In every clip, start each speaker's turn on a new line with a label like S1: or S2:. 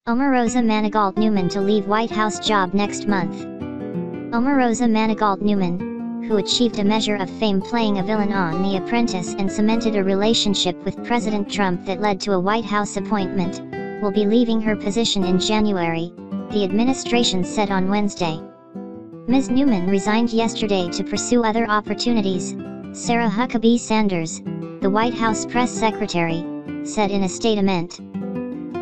S1: Omarosa Manigault Newman to leave White House job next month. Omarosa Manigault Newman, who achieved a measure of fame playing a villain on The Apprentice and cemented a relationship with President Trump that led to a White House appointment, will be leaving her position in January, the administration said on Wednesday. Ms. Newman resigned yesterday to pursue other opportunities, Sarah Huckabee Sanders, the White House press secretary, said in a statement.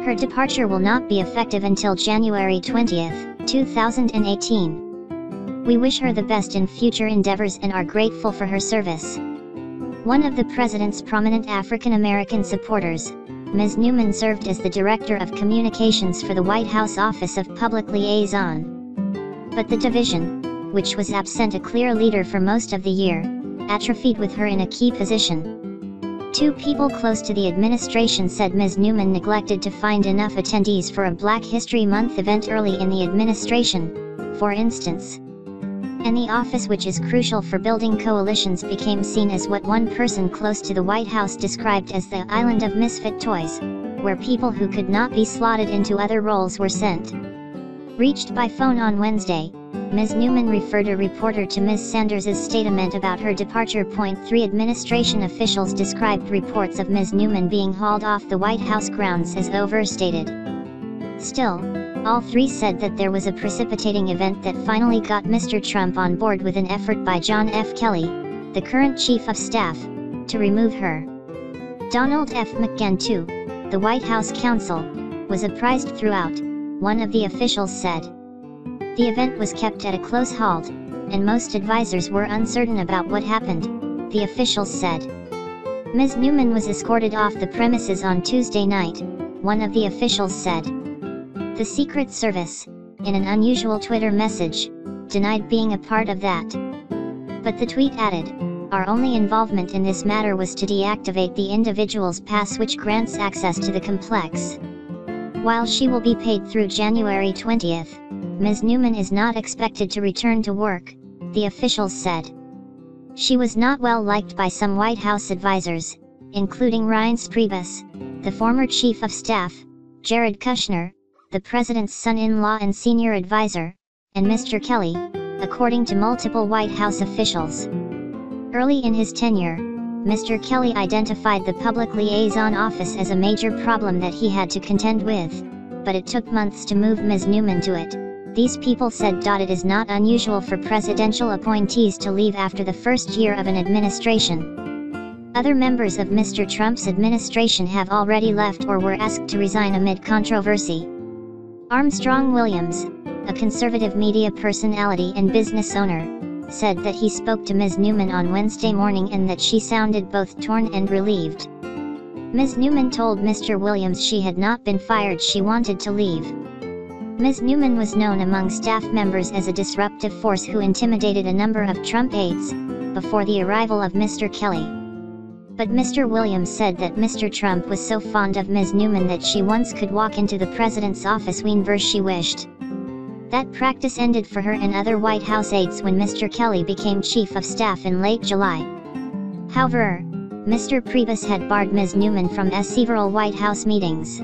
S1: Her departure will not be effective until January 20, 2018. We wish her the best in future endeavors and are grateful for her service. One of the president's prominent African American supporters, Ms. Newman served as the Director of Communications for the White House Office of Public Liaison. But the division, which was absent a clear leader for most of the year, atrophied with her in a key position. Two people close to the administration said Ms. Newman neglected to find enough attendees for a Black History Month event early in the administration, for instance. And the office, which is crucial for building coalitions, became seen as what one person close to the White House described as the island of misfit toys, where people who could not be slotted into other roles were sent. Reached by phone on Wednesday, Ms. Newman referred a reporter to Ms. Sanders' statement about her departure. 3 Administration officials described reports of Ms. Newman being hauled off the White House grounds as overstated. Still, all three said that there was a precipitating event that finally got Mr. Trump on board with an effort by John F. Kelly, the current chief of staff, to remove her. Donald F. McGahn, too, the White House counsel, was apprised throughout, one of the officials said. The event was kept at a close halt, and most advisors were uncertain about what happened, the officials said. Ms. Newman was escorted off the premises on Tuesday night, one of the officials said. The Secret Service, in an unusual Twitter message, denied being a part of that. But the tweet added, "Our only involvement in this matter was to deactivate the individual's pass which grants access to the complex." While she will be paid through January 20th, Ms. Newman is not expected to return to work, the officials said. She was not well liked by some White House advisors, including Reince Priebus, the former chief of staff, Jared Kushner, the president's son-in-law and senior advisor, and Mr. Kelly, according to multiple White House officials. Early in his tenure, Mr. Kelly identified the public liaison office as a major problem that he had to contend with, but it took months to move Ms. Newman to it. These people said it is not unusual for presidential appointees to leave after the first year of an administration. Other members of Mr. Trump's administration have already left or were asked to resign amid controversy. Armstrong Williams, a conservative media personality and business owner, said that he spoke to Ms. Newman on Wednesday morning and that she sounded both torn and relieved. Ms. Newman told Mr. Williams she had not been fired, she wanted to leave. Ms. Newman was known among staff members as a disruptive force who intimidated a number of Trump aides, before the arrival of Mr. Kelly. But Mr. Williams said that Mr. Trump was so fond of Ms. Newman that she once could walk into the president's office whenever she wished. That practice ended for her and other White House aides when Mr. Kelly became chief of staff in late July. However, Mr. Priebus had barred Ms. Newman from several White House meetings.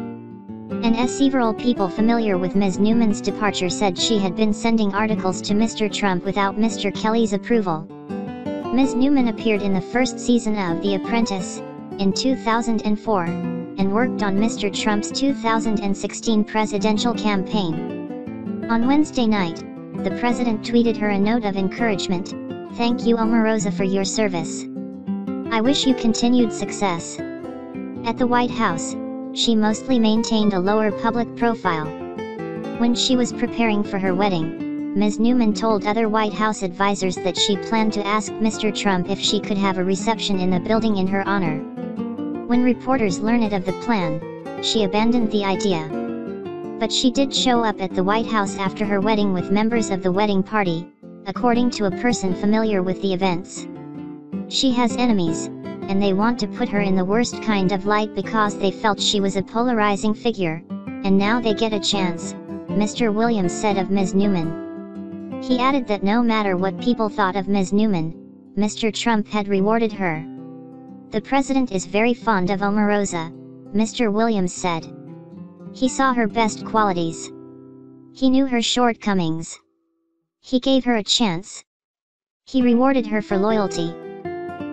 S1: And several people familiar with Ms. Newman's departure said she had been sending articles to Mr. Trump without Mr. Kelly's approval. Ms. Newman appeared in the first season of The Apprentice, in 2004, and worked on Mr. Trump's 2016 presidential campaign. On Wednesday night, the president tweeted her a note of encouragement. "Thank you, Omarosa, for your service. I wish you continued success." At the White House, she mostly maintained a lower public profile. When she was preparing for her wedding, Ms. Newman told other White House advisors that she planned to ask Mr. Trump if she could have a reception in the building in her honor. When reporters learned of the plan, she abandoned the idea. But she did show up at the White House after her wedding with members of the wedding party, according to a person familiar with the events. She has enemies, and they want to put her in the worst kind of light because they felt she was a polarizing figure, and now they get a chance, Mr. Williams said of Ms. Newman. He added that no matter what people thought of Ms. Newman, Mr. Trump had rewarded her. "The president is very fond of Omarosa," Mr. Williams said. He saw her best qualities. He knew her shortcomings. He gave her a chance. He rewarded her for loyalty.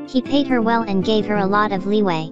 S1: He paid her well and gave her a lot of leeway.